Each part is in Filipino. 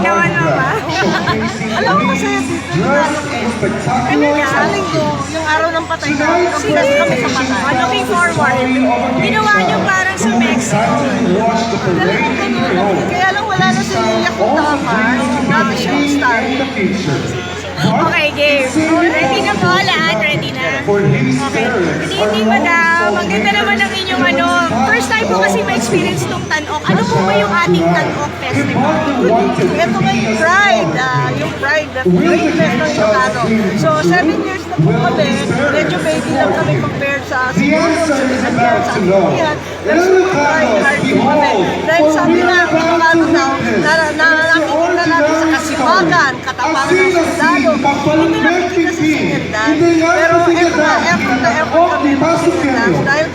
naman mama. Alam mo masaya dito sa linggo, yung araw ng patay na, nagsigas kami sa patay. Looking forward. Ginawa niyo parang sa Mexico. Talagang ganun. Kaya lang wala na si Lilia Kutaman, dati siya yung star. Okay, game. Ready na po lahat? Ready na? Okay. Good evening, madam. Ang ganda naman ng inyong ano. First time ko kasi ma-experience tong Tanok. Ano po ba yung ating Tanok Festival? Ito nga yung Pride, the greatness ng Ilocano. So, 7 years na po kami, medyo baby lang kami compared sa siguro sa Ilocano sa Pilipinas. Pero super Pride hard po kami. Dahil sabi na, Ilocano daw, nakikita natin sa kasibagan, katapangan ng sundalo, hindi nakikita sa sinirdan. Pero ito na, effort na effort kami sa sinirdan. Dahil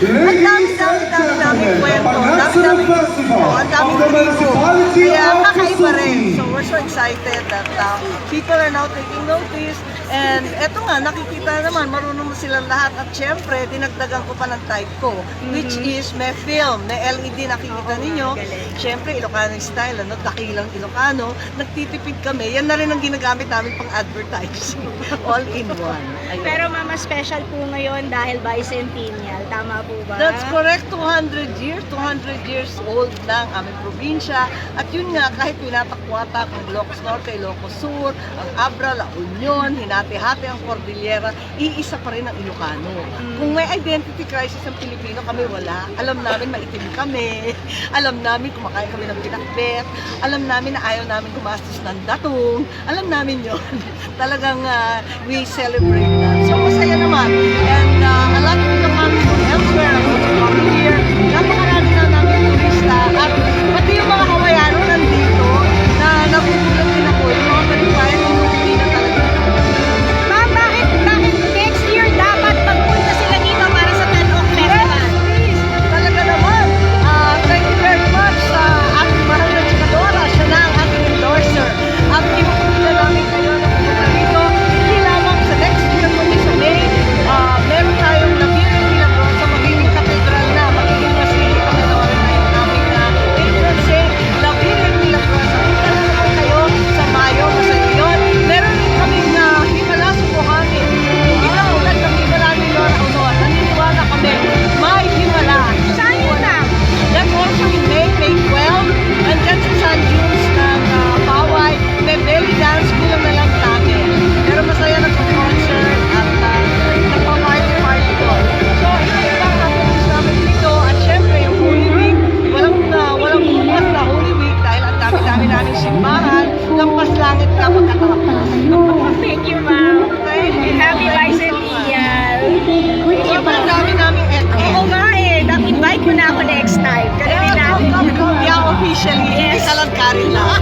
ang dami kwento, ang dami gusto, ang dami tribo. Kaya kakaiba rin. So we're so excited that people are now taking notice. And eto nga, nakikita naman, marunong na silang lahat. At syempre, dinagdagan ko pa ng type ko, which is may film, may LED nakikita ninyo. Syempre, Ilocano style, ano, dakilang Ilocano. Nagtitipid kami. Yan na rin ang ginagamit namin pang advertise. All in one. Ayun. Pero mama, special po ngayon dahil bicentennial. Tama po ba? That's correct, 200 years old na ang aming probinsya. At yun nga, kahit pinatakwata ang Ilocos Norte, Ilocos Sur, ang Abra, La Union, hinati-hati ang Cordillera, iisa pa rin ang Ilocano. Kung may identity crisis ang Pilipino, kami wala. Alam namin maitim kami. Alam namin kumakain kami ng pinakbet. Alam namin na ayaw namin gumastos ng datong. Alam namin yun. Talagang we celebrate that. So masaya naman. And a lot of Ilocano from elsewhere are also coming here. Napakarami na namin turista. At pati yung mga Hawaiano nandito na nagugulat din ako. Yung mga kalipayan ng Pilipino talaga. Ma'am, bakit next year dapat magpunta sila dito para sa Tanok Festival? Please, talaga naman. Thank you very much sa ating mahal na chikadora. Siya na ang ating endorser. At inupunta namin kayo na pumunta dito. Hindi lamang sa next year, kundi sa May. Meron tayong Nabirin Milagros sa magiging katedral na. Magiging masili katedral na yung aming entrance. Nabirin Milagros. Punta na naman kayo sa Mayo. Masaya yun. Meron din kaming himala sa buhangin. Hindi lang ulat ng himala ni Lora Honor. Naniniwala kami, may himala. Saan yun na? That's also in May 12. And dyan sa San Junes ng Paway, may belly dance kulang na lang natin. Pero masaya na sa concert at nagpa-party doon. So, iba-ibang happenings namin dito. At syempre, yung Holy Week, walang bukas na Holy Week dahil ang dami-dami namin simbahan. Lampas langit ka pagkatapos. Thank you, ma'am. And happy bicentennial. Sobrang dami namin Oo nga eh. Invite mo na ako next time. Gagawin natin. Yeah, officially. Hindi ka lang Karin lang.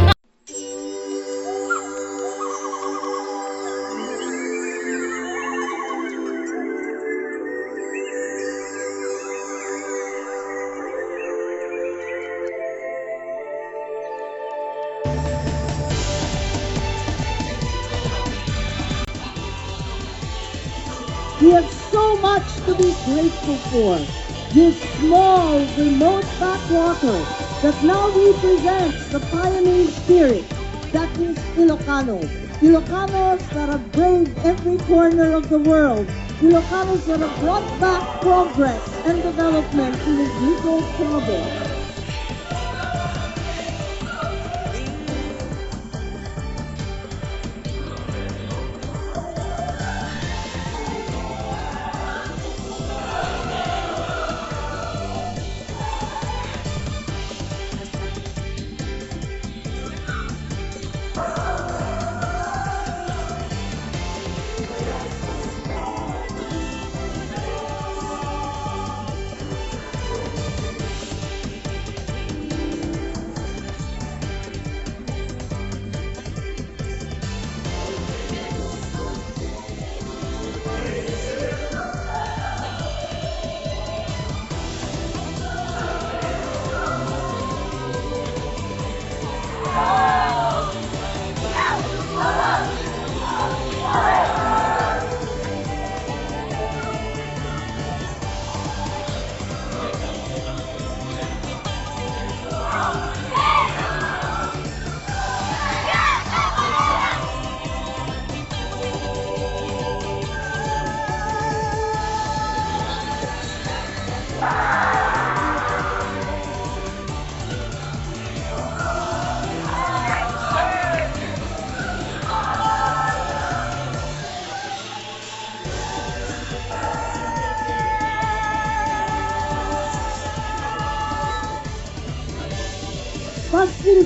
We have so much to be grateful for. This small, remote backwater that now represents the pioneering spirit that is Ilocano. Ilocanos that have braved every corner of the world. Ilocanos that have brought back progress and development to this little province.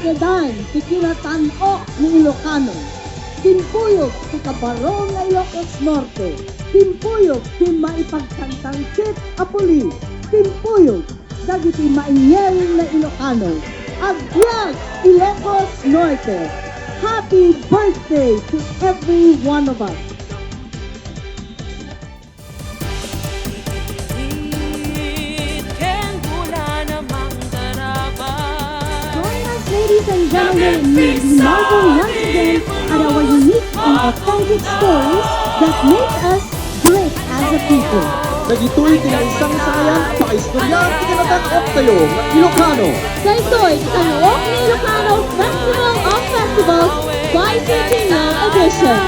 kedan ti kinatanok ni Ilocano. Timpuyog ti kabarong na Ilocos Norte. Timpuyog ti maipagtantangkit a pulis. Timpuyog dagiti maingel na Ilocano. Agbyag Ilocos Norte. Happy birthday to every one of us. Join us, ladies and gentlemen, in marvel once again at our unique and authentic stories that make us great as a people. Nagituloy din ang isang sayang pakaistorya at ikinatanok tayo ng Ilocano. Sa ito'y Tanuok ni Ilocano Festival of Festivals Bicentennial Edition.